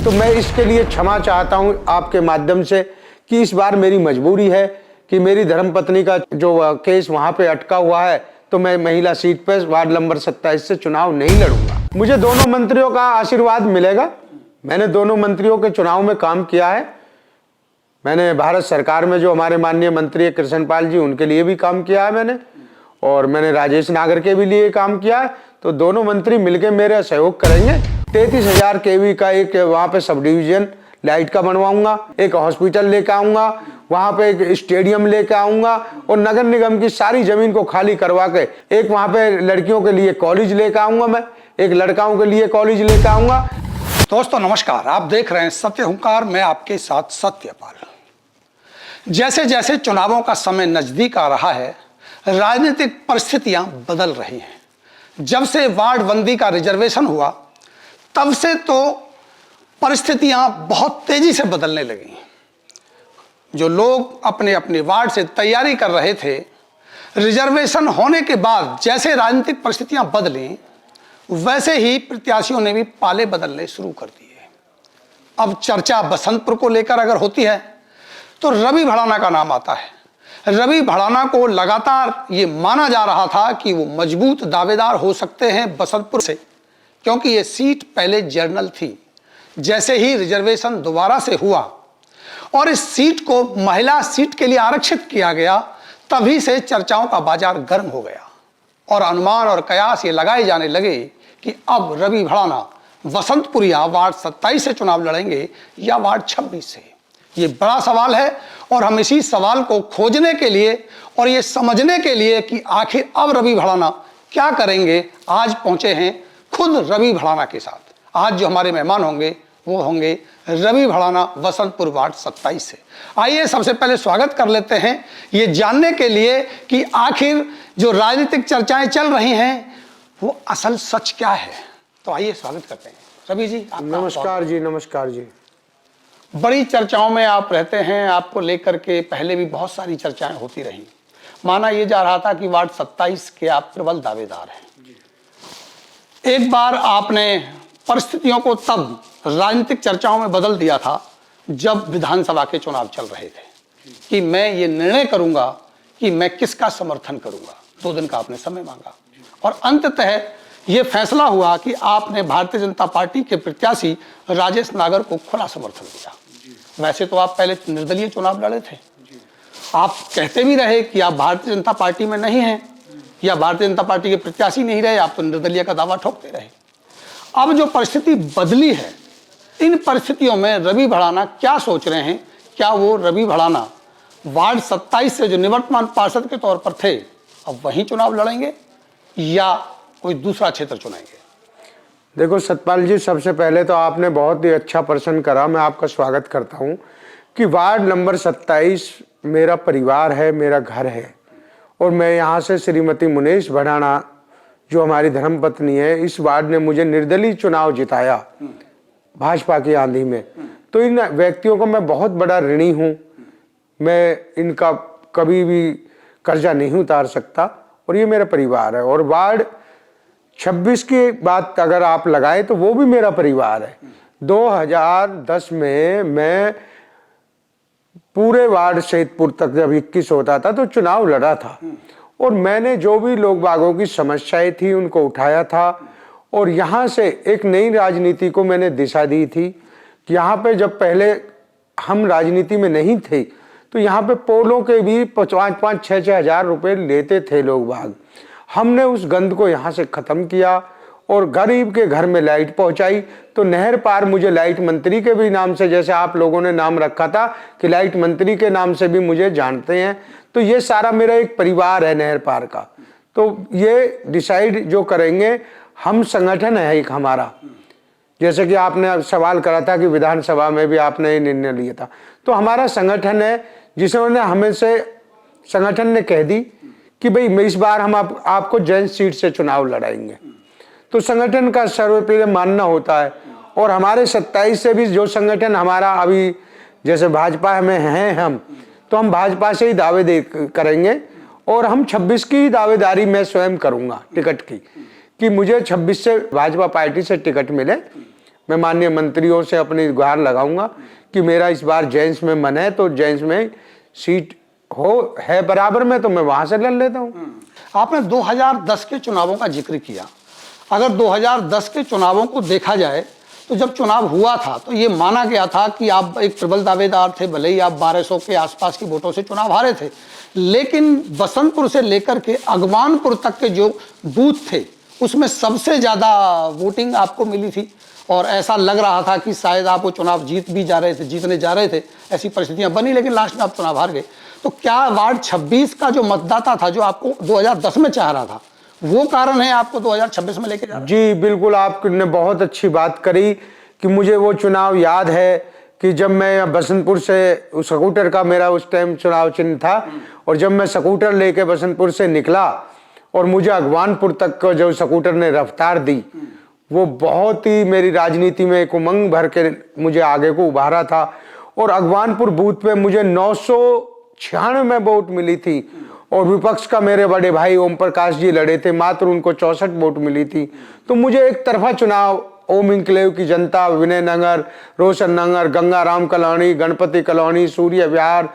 तो मैं इसके लिए क्षमा चाहता हूं आपके माध्यम से कि इस बार मेरी मजबूरी है कि मेरी धर्मपत्नी का जो केस वहां पे अटका हुआ है, तो मैं महिला सीट पर वार्ड नंबर 27 से चुनाव नहीं लड़ूंगा। मुझे दोनों मंत्रियों का आशीर्वाद मिलेगा। मैंने दोनों मंत्रियों के चुनाव में काम किया है। मैंने भारत सरकार में जो हमारे माननीय मंत्री कृष्णपाल जी, उनके लिए भी काम किया है मैंने, और मैंने राजेश नागर के भी लिए काम किया है। तो दोनों मंत्री मिलकर मेरा सहयोग करेंगे। 33,000 केवी का एक वहाँ पे सब डिवीजन लाइट का बनवाऊंगा, एक हॉस्पिटल लेकर आऊंगा, वहाँ पे एक स्टेडियम लेकर आऊंगा, और नगर निगम की सारी जमीन को खाली करवा के एक वहाँ पे लड़कियों के लिए कॉलेज लेकर आऊंगा, मैं एक लड़काओं के लिए कॉलेज लेकर आऊंगा। दोस्तों नमस्कार, आप देख रहे हैं सत्य हुंकार, मैं आपके साथ सत्यपाल। जैसे जैसे चुनावों का समय नजदीक आ रहा है, राजनीतिक परिस्थितियां बदल रही हैं। जब से वार्ड बंदी का रिजर्वेशन हुआ, तब से तो परिस्थितियां बहुत तेजी से बदलने लगी। जो लोग अपने अपने वार्ड से तैयारी कर रहे थे, रिजर्वेशन होने के बाद जैसे राजनीतिक परिस्थितियां बदली, वैसे ही प्रत्याशियों ने भी पाले बदलने शुरू कर दिए। अब चर्चा बसंतपुर को लेकर अगर होती है तो रवि भड़ाना का नाम आता है। रवि भड़ाना को लगातार ये माना जा रहा था कि वो मजबूत दावेदार हो सकते हैं बसंतपुर से, क्योंकि ये सीट पहले जर्नल थी। जैसे ही रिजर्वेशन दोबारा से हुआ और इस सीट को महिला सीट के लिए आरक्षित किया गया, तभी से चर्चाओं का बाजार गर्म हो गया और अनुमान और कयास ये लगाए जाने लगे कि अब रवि भड़ाना बसंतपुरिया वार्ड 27 से चुनाव लड़ेंगे या वार्ड 26 से। ये बड़ा सवाल है और हम इसी सवाल को खोजने के लिए और ये समझने के लिए कि आखिर अब रवि भड़ाना क्या करेंगे, आज पहुंचे हैं खुद रवि भड़ाना के साथ। आज जो हमारे मेहमान होंगे वो होंगे रवि भड़ाना बसंतपुर वार्ड 27 से। आइए सबसे पहले स्वागत कर लेते हैं ये जानने के लिए कि आखिर जो राजनीतिक चर्चाएं चल रही हैं वो असल सच क्या है। तो आइए स्वागत करते हैं रवि जी। नमस्कार जी। नमस्कार जी। बड़ी चर्चाओं में आप रहते हैं, आपको लेकर के पहले भी बहुत सारी चर्चाएं होती रही। माना यह जा रहा था कि वार्ड 27 के आप प्रबल दावेदार हैं। एक बार आपने परिस्थितियों को तब राजनीतिक चर्चाओं में बदल दिया था जब विधानसभा के चुनाव चल रहे थे कि मैं ये निर्णय करूंगा कि मैं किसका समर्थन करूंगा। 2 दिन का आपने समय मांगा और अंततः ये फैसला हुआ कि आपने भारतीय जनता पार्टी के प्रत्याशी राजेश नागर को खुला समर्थन दिया। वैसे तो आप पहले निर्दलीय चुनाव लड़े थे, आप कहते भी रहे कि आप भारतीय जनता पार्टी में नहीं हैं या भारतीय जनता पार्टी के प्रत्याशी नहीं रहे, आप तो निर्दलीय का दावा ठोकते रहे। अब जो परिस्थिति बदली है, इन परिस्थितियों में रवि भड़ाना क्या सोच रहे हैं? क्या वो रवि भड़ाना वार्ड 27 से जो निवर्तमान पार्षद के तौर पर थे, अब वहीं चुनाव लड़ेंगे या कोई दूसरा क्षेत्र चुनेंगे? देखो सतपाल जी, सबसे पहले तो आपने बहुत ही अच्छा प्रश्न करा, मैं आपका स्वागत करता हूं कि वार्ड नंबर 27 मेरा परिवार है, मेरा घर है। और मैं यहाँ से श्रीमती मुनेश भड़ाना जो हमारी धर्मपत्नी है, इस वार्ड ने मुझे निर्दलीय चुनाव जिताया भाजपा की आंधी में। तो इन व्यक्तियों को मैं बहुत बड़ा ऋणी हूँ, मैं इनका कभी भी कर्जा नहीं उतार सकता और ये मेरा परिवार है। और वार्ड 26 की बात अगर आप लगाए तो वो भी मेरा परिवार है। 2010 में मैं पूरे वार्ड सैदपुर तक जब 21 होता था तो चुनाव लड़ा था और मैंने जो भी लोग बागों की समस्याएं थी उनको उठाया था और यहाँ से एक नई राजनीति को मैंने दिशा दी थी कि यहाँ पे जब पहले हम राजनीति में नहीं थे तो यहाँ पे पोलों के भी 5-5, 6-6 हज़ार रुपये लेते थे लोग बाग। हमने उस गंद को यहाँ से ख़त्म किया और गरीब के घर में लाइट पहुँचाई। तो नहर पार मुझे लाइट मंत्री के भी नाम से, जैसे आप लोगों ने नाम रखा था कि लाइट मंत्री के नाम से भी मुझे जानते हैं, तो ये सारा मेरा एक परिवार है नहर पार का। तो ये डिसाइड जो करेंगे हम, संगठन है एक हमारा। जैसे कि आपने सवाल करा था कि विधानसभा में भी आपने निर्णय लिया था, तो हमारा संगठन है जिसने हमें से संगठन ने कह दी कि भाई इस बार हम आपको जैन सीट से चुनाव लड़ाएंगे। तो संगठन का सर्वप्रिय मानना होता है और हमारे 27 से भी जो संगठन हमारा अभी जैसे भाजपा में हैं हम, तो हम भाजपा से ही दावे करेंगे और हम 26 की दावेदारी मैं स्वयं करूंगा टिकट की, कि मुझे 26 से भाजपा पार्टी से टिकट मिले मैं माननीय मंत्रियों से अपनी गुहार लगाऊंगा कि मेरा इस बार जेंट्स में मन है, तो जेंट्स में सीट है बराबर में, तो मैं वहां से लड़ लेता हूँ। आपने 2010 के चुनावों का जिक्र किया। अगर 2010 के चुनावों को देखा जाए तो जब चुनाव हुआ था तो ये माना गया था कि आप एक प्रबल दावेदार थे, भले ही आप 1200 के आसपास की वोटों से चुनाव हारे थे, लेकिन बसंतपुर से लेकर के अगवानपुर तक के जो बूथ थे उसमें सबसे ज्यादा वोटिंग आपको मिली थी और ऐसा लग रहा था कि शायद आप वो चुनाव जीतने जा रहे थे। ऐसी परिस्थितियां बनी, लेकिन लास्ट में आप चुनाव हार गए। तो क्या वार्ड 26 का जो मतदाता था, जो आपको 2010 में चाह रहा था, वो कारण है आपको 2026 में लेके जा रहा है? जी बिल्कुल, आपने बहुत अच्छी बात करी कि मुझे वो चुनाव याद है कि जब मैं बसंतपुर से, स्कूटर का मेरा उस टाइम चुनाव चिन्ह था, और जब मैं स्कूटर लेके बसंतपुर से निकला और मुझे अगवानपुर तक का जो स्कूटर ने रफ्तार दी, वो बहुत ही मेरी राजनीति में एक उमंग भर के मुझे आगे को उभारा था। और अगवानपुर बूथ पे मुझे 996 वोट मिली थी और विपक्ष का मेरे बड़े भाई ओम प्रकाश जी लड़े थे, मात्र उनको 64 वोट मिली थी। तो मुझे एक तरफा चुनाव ओम इंक्लेव की जनता, विनय नगर, रोशन नगर, गंगाराम कॉलोनी, गणपति कॉलोनी, सूर्य विहार,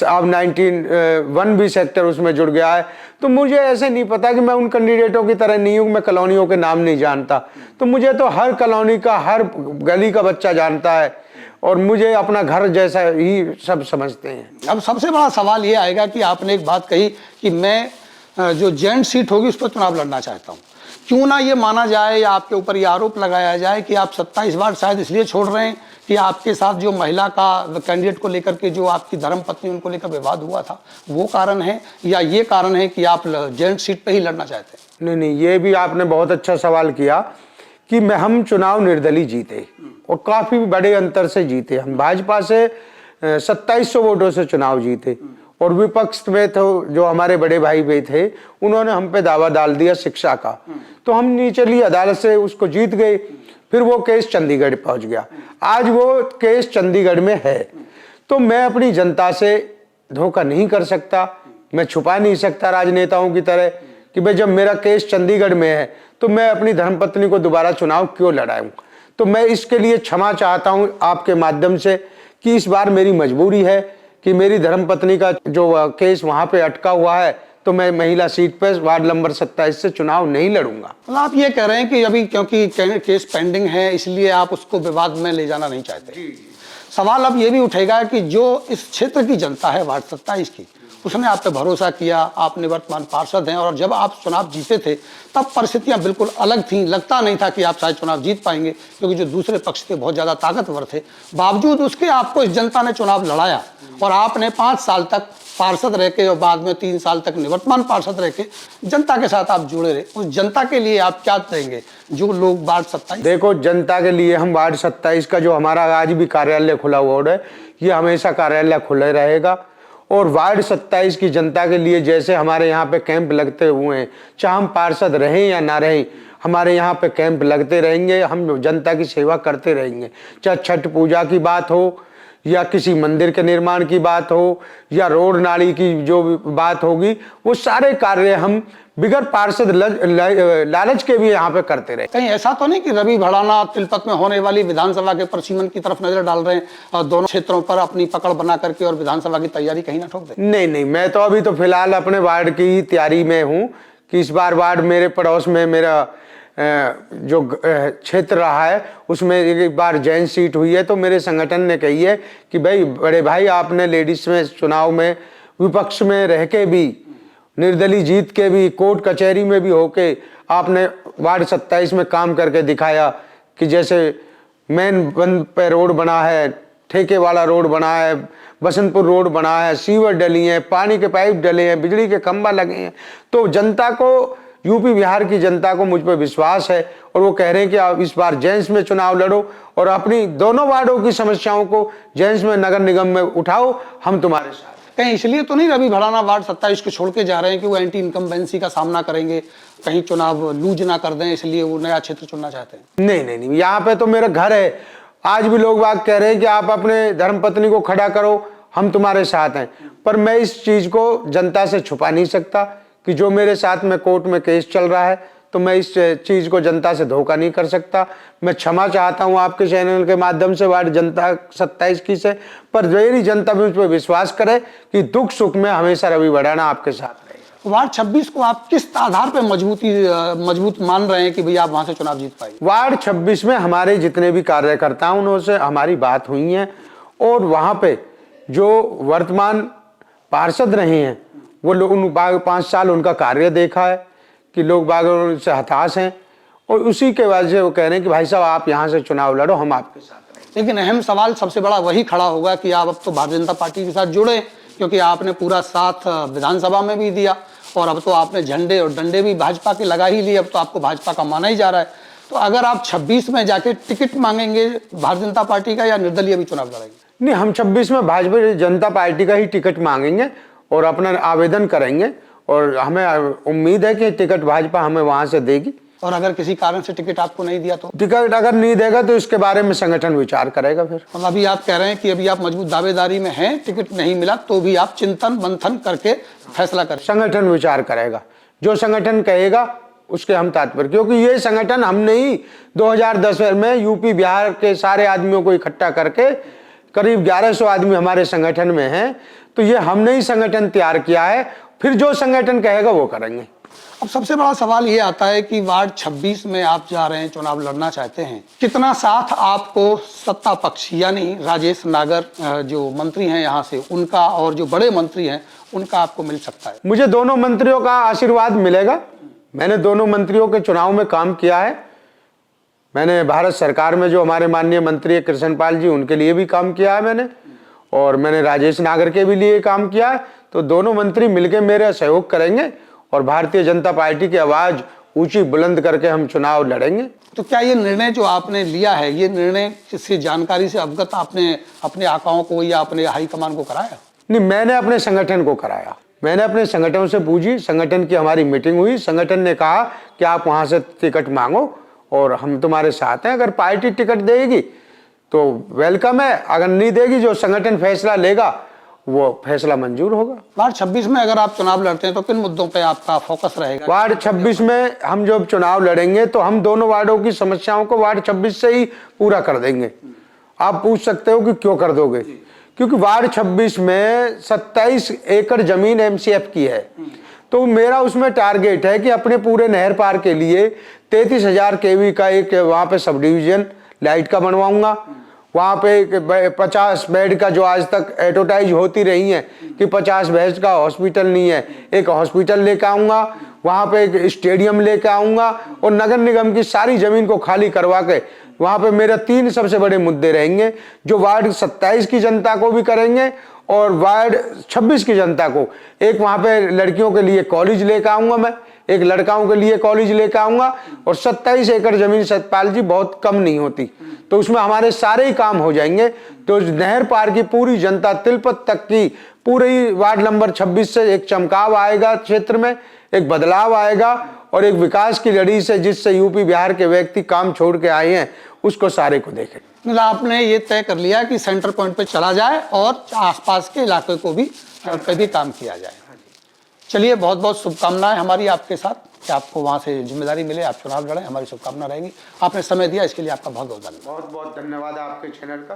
अब 1 भी सेक्टर उसमें जुड़ गया है। तो मुझे ऐसे नहीं पता कि मैं उन कैंडिडेटों की तरह नहीं हूँ, मैं कॉलोनियों के नाम नहीं जानता, तो मुझे तो हर कॉलोनी का, हर गली का बच्चा जानता है और मुझे अपना घर जैसा ही सब समझते हैं। अब सबसे बड़ा सवाल ये आएगा कि आपने एक बात कही कि मैं जो जेंट सीट होगी उस पर चुनाव लड़ना चाहता हूँ। क्यों ना ये माना जाए या आपके ऊपर ये आरोप लगाया जाए कि आप 27 बार शायद इसलिए छोड़ रहे हैं कि आपके साथ जो महिला का कैंडिडेट को लेकर के, जो आपकी धर्मपत्नी, उनको लेकर विवाद हुआ था, वो कारण है, या ये कारण है कि आप जेंट सीट पे ही लड़ना चाहते हैं? नहीं नहीं, ये भी आपने बहुत अच्छा सवाल किया कि हम चुनाव निर्दलीय जीते और काफी बड़े अंतर से जीते। हम भाजपा से 2700 वोटों से चुनाव जीते और विपक्ष में तो जो हमारे बड़े भाई भी थे, उन्होंने हम पे दावा डाल दिया शिक्षा का, तो हम निचली अदालत से उसको जीत गए। फिर वो केस चंडीगढ़ पहुंच गया, आज वो केस चंडीगढ़ में है। तो मैं अपनी जनता से धोखा नहीं कर सकता, मैं छुपा नहीं सकता राजनेताओं की तरह कि भाई जब मेरा केस चंडीगढ़ में है तो मैं अपनी धर्मपत्नी को दोबारा चुनाव क्यों लड़ाऊं। तो मैं इसके लिए क्षमा चाहता हूं आपके माध्यम से कि इस बार मेरी मजबूरी है कि मेरी धर्मपत्नी का जो केस वहां पे अटका हुआ है, तो मैं महिला सीट पर वार्ड नंबर 27 से चुनाव नहीं लड़ूंगा। मतलब आप ये कह रहे हैं कि अभी क्योंकि केस पेंडिंग है इसलिए आप उसको विवाद में ले जाना नहीं चाहते। सवाल अब ये भी उठेगा कि जो इस क्षेत्र की जनता है वार्ड 27 की, उसने आप पे भरोसा किया, आपने वर्तमान पार्षद हैं, और जब आप चुनाव जीते थे तब परिस्थितियां बिल्कुल अलग थीं। लगता नहीं था कि आप शायद चुनाव जीत पाएंगे क्योंकि जो दूसरे पक्ष थे बहुत ज़्यादा ताकतवर थे। बावजूद उसके आपको इस जनता ने चुनाव लड़ाया और आपने 5 साल तक पार्षद रह के और बाद में 3 साल तक निवर्तमान पार्षद रह के जनता के साथ आप जुड़े रहे। उस जनता के लिए आप क्या देंगे जो लोग वार्ड 27? देखो, जनता के लिए हम वार्ड 27 का जो हमारा आज भी कार्यालय खुला हुआ है, ये हमेशा कार्यालय खुला रहेगा। और वार्ड 27 की जनता के लिए जैसे हमारे यहाँ पे कैंप लगते हुए हैं, चाहे हम पार्षद रहें या ना रहें, हमारे यहाँ पे कैंप लगते रहेंगे, हम जनता की सेवा करते रहेंगे। चाहे छठ पूजा की बात हो या किसी मंदिर के निर्माण की बात हो या रोड नाली की जो बात होगी, वो सारे कार्य हम बिगर पार्षद लालच के भी यहाँ पे करते रहे। कहीं ऐसा तो नहीं कि रवि भड़ाना तिलपत में होने वाली विधानसभा के परिसीमन की तरफ नजर डाल रहे हैं और दोनों क्षेत्रों पर अपनी पकड़ बना करके और विधानसभा की तैयारी कहीं ना ठोक दे? नहीं नहीं, मैं तो अभी तो फिलहाल अपने वार्ड की ही तैयारी में हूँ कि इस बार वार्ड मेरे पड़ोस में मेरा जो क्षेत्र रहा है उसमें एक बार जैन सीट हुई है, तो मेरे संगठन ने कही है कि भाई बड़े भाई, आपने लेडीज में चुनाव में विपक्ष में रह के भी, निर्दलीय जीत के भी, कोर्ट कचहरी में भी होके आपने वार्ड 27 में काम करके दिखाया कि जैसे मेन बंद पे रोड बना है, ठेके वाला रोड बना है, बसंतपुर रोड बना है, सीवर डली है, पानी के पाइप डले हैं, बिजली के खंभा लगे हैं। तो जनता को, यूपी बिहार की जनता को मुझ पर विश्वास है और वो कह रहे हैं कि आप इस बार जेंट्स में चुनाव लड़ो और अपनी दोनों वार्डों की समस्याओं को जेंट्स में, नगर निगम में उठाओ, हम तुम्हारे साथ। कहीं इसलिए तो नहीं रवि भड़ाना वार्ड 27 को छोड़ के जा रहे हैं कि वो एंटी इनकम्बेंसी का सामना करेंगे, कहीं चुनाव लूज ना कर दें, इसलिए वो नया क्षेत्र चुनना चाहते हैं? नहीं नहीं नहीं, यहाँ पे तो मेरा घर है। आज भी लोग बात कह रहे हैं कि आप अपने धर्मपत्नी को खड़ा करो, हम तुम्हारे साथ हैं, पर मैं इस चीज को जनता से छुपा नहीं सकता कि जो मेरे साथ में कोर्ट में केस चल रहा है, तो मैं इस चीज़ को जनता से धोखा नहीं कर सकता। मैं क्षमा चाहता हूं आपके चैनल के माध्यम से वार्ड जनता 27 की से, पर मेरी जनता भी उस पर विश्वास करे कि दुख सुख में हमेशा रवि भड़ाना आपके साथ रहे। वार्ड 26 को आप किस आधार पर मजबूत मान रहे हैं कि भैया आप वहां से चुनाव जीत पाएंगे? वार्ड 26 में हमारे जितने भी कार्यकर्ता उनसे हमारी बात हुई है, और वहां पे जो वर्तमान पार्षद रहे हैं वो लोग 5 साल उनका कार्य देखा है कि लोग बाग से हताश हैं, और उसी के वजह से वो कह रहे हैं कि भाई साहब आप यहाँ से चुनाव लड़ो, हम आपके साथ हैं। लेकिन अहम सवाल सबसे बड़ा वही खड़ा होगा कि आप अब तो भारतीय जनता पार्टी के साथ जुड़े, क्योंकि आपने पूरा साथ विधानसभा में भी दिया और अब तो आपने झंडे और डंडे भी भाजपा के लगा ही लिए, अब तो आपको भाजपा का माना ही जा रहा है। तो अगर आप 26 में जाके टिकट मांगेंगे भारतीय जनता पार्टी का या निर्दलीय भी चुनाव लड़ेंगे? नहीं, हम 26 में भाजपा जनता पार्टी का ही टिकट मांगेंगे और अपना आवेदन करेंगे, और हमें उम्मीद है कि टिकट भाजपा हमें वहां से देगी। और अगर किसी कारण से टिकट आपको नहीं दिया तो? टिकट अगर नहीं देगा तो इसके बारे में संगठन विचार करेगा। फिर और अभी आप कह रहे हैं कि अभी आप मजबूत दावेदारी में हैं, टिकट नहीं मिला तो भी आप चिंतन मंथन करके फैसला करें? संगठन विचार करेगा, जो संगठन कहेगा उसके हम तात्पर्य, क्योंकि ये संगठन हमने ही 2010 में यूपी बिहार के सारे आदमियों को इकट्ठा करके करीब 1100 आदमी हमारे संगठन में हैं, तो ये हमने ही संगठन तैयार किया है। फिर जो संगठन कहेगा वो करेंगे। अब सबसे बड़ा सवाल ये आता है कि वार्ड 26 में आप जा रहे हैं, चुनाव लड़ना चाहते हैं, कितना साथ आपको सत्ता पक्ष यानी राजेश नागर जो मंत्री हैं यहाँ से उनका और जो बड़े मंत्री हैं उनका आपको मिल सकता है? मुझे दोनों मंत्रियों का आशीर्वाद मिलेगा। मैंने दोनों मंत्रियों के चुनाव में काम किया है। मैंने भारत सरकार में जो हमारे माननीय मंत्री है कृष्णपाल जी, उनके लिए भी काम किया है मैंने, और मैंने राजेश नागर के भी लिए काम किया है। तो दोनों मंत्री मिलकर मेरा सहयोग करेंगे और भारतीय जनता पार्टी की आवाज ऊंची बुलंद करके हम चुनाव लड़ेंगे। तो क्या ये निर्णय जो आपने लिया है, ये निर्णय किसी जानकारी से अवगत आपने अपने आकाओं को या अपने हाईकमान को कराया? नहीं, मैंने अपने संगठन को कराया। मैंने अपने संगठन से पूछी, संगठन की हमारी मीटिंग हुई, संगठन ने कहा कि आप वहां से टिकट मांगो और हम तुम्हारे साथ हैं। अगर पार्टी टिकट देगी तो वेलकम है, अगर नहीं देगी जो संगठन फैसला लेगा वो फैसला मंजूर होगा। वार्ड 26 में अगर आप चुनाव लड़ते हैं तो किन मुद्दों पे आपका फोकस रहेगा? वार्ड 26 में हम जब चुनाव लड़ेंगे तो हम दोनों वार्डों की समस्याओं को वार्ड 26 से ही पूरा कर देंगे। आप पूछ सकते हो कि क्यों कर दोगे? क्योंकि वार्ड 26 में 27 एकड़ जमीन एमसीएफ की है, तो मेरा उसमें टारगेट है कि अपने पूरे नहर पार के लिए 33,000 केवी का एक वहाँ पे सब डिवीजन लाइट का बनवाऊंगा। वहाँ पे 50 बेड का, जो आज तक एडवर्टाइज होती रही है कि 50 बेड का हॉस्पिटल नहीं है, एक हॉस्पिटल लेकर आऊँगा। वहाँ पे एक स्टेडियम लेकर आऊँगा और नगर निगम की सारी ज़मीन को खाली करवा के वहाँ पे मेरे 3 सबसे बड़े मुद्दे रहेंगे, जो वार्ड 27 की जनता को भी करेंगे और वार्ड 26 की जनता को। एक वहाँ पे लड़कियों के लिए कॉलेज लेकर आऊँगा मैं, एक लड़काओं के लिए कॉलेज लेकर आऊँगा, और 27 एकड़ जमीन सतपाल जी बहुत कम नहीं होती, तो उसमें हमारे सारे ही काम हो जाएंगे। तो नहर पार की पूरी जनता तिलपत तक की पूरी वार्ड नंबर 26 से एक चमकाव आएगा, क्षेत्र में एक बदलाव आएगा और एक विकास की लड़ी से जिससे यूपी बिहार के व्यक्ति काम छोड़ के आए हैं उसको सारे को देखें। मतलब आपने ये तय कर लिया कि सेंटर पॉइंट पे चला जाए और आसपास के इलाके को भी पे भी काम किया जाए। चलिए, बहुत बहुत शुभकामनाएं हमारी आपके साथ कि आपको वहाँ से जिम्मेदारी मिले, आप चुनाव लड़ें, हमारी शुभकामना रहेगी। आपने समय दिया इसके लिए आपका बहुत बहुत धन्यवाद। बहुत बहुत धन्यवाद आपके चैनल का।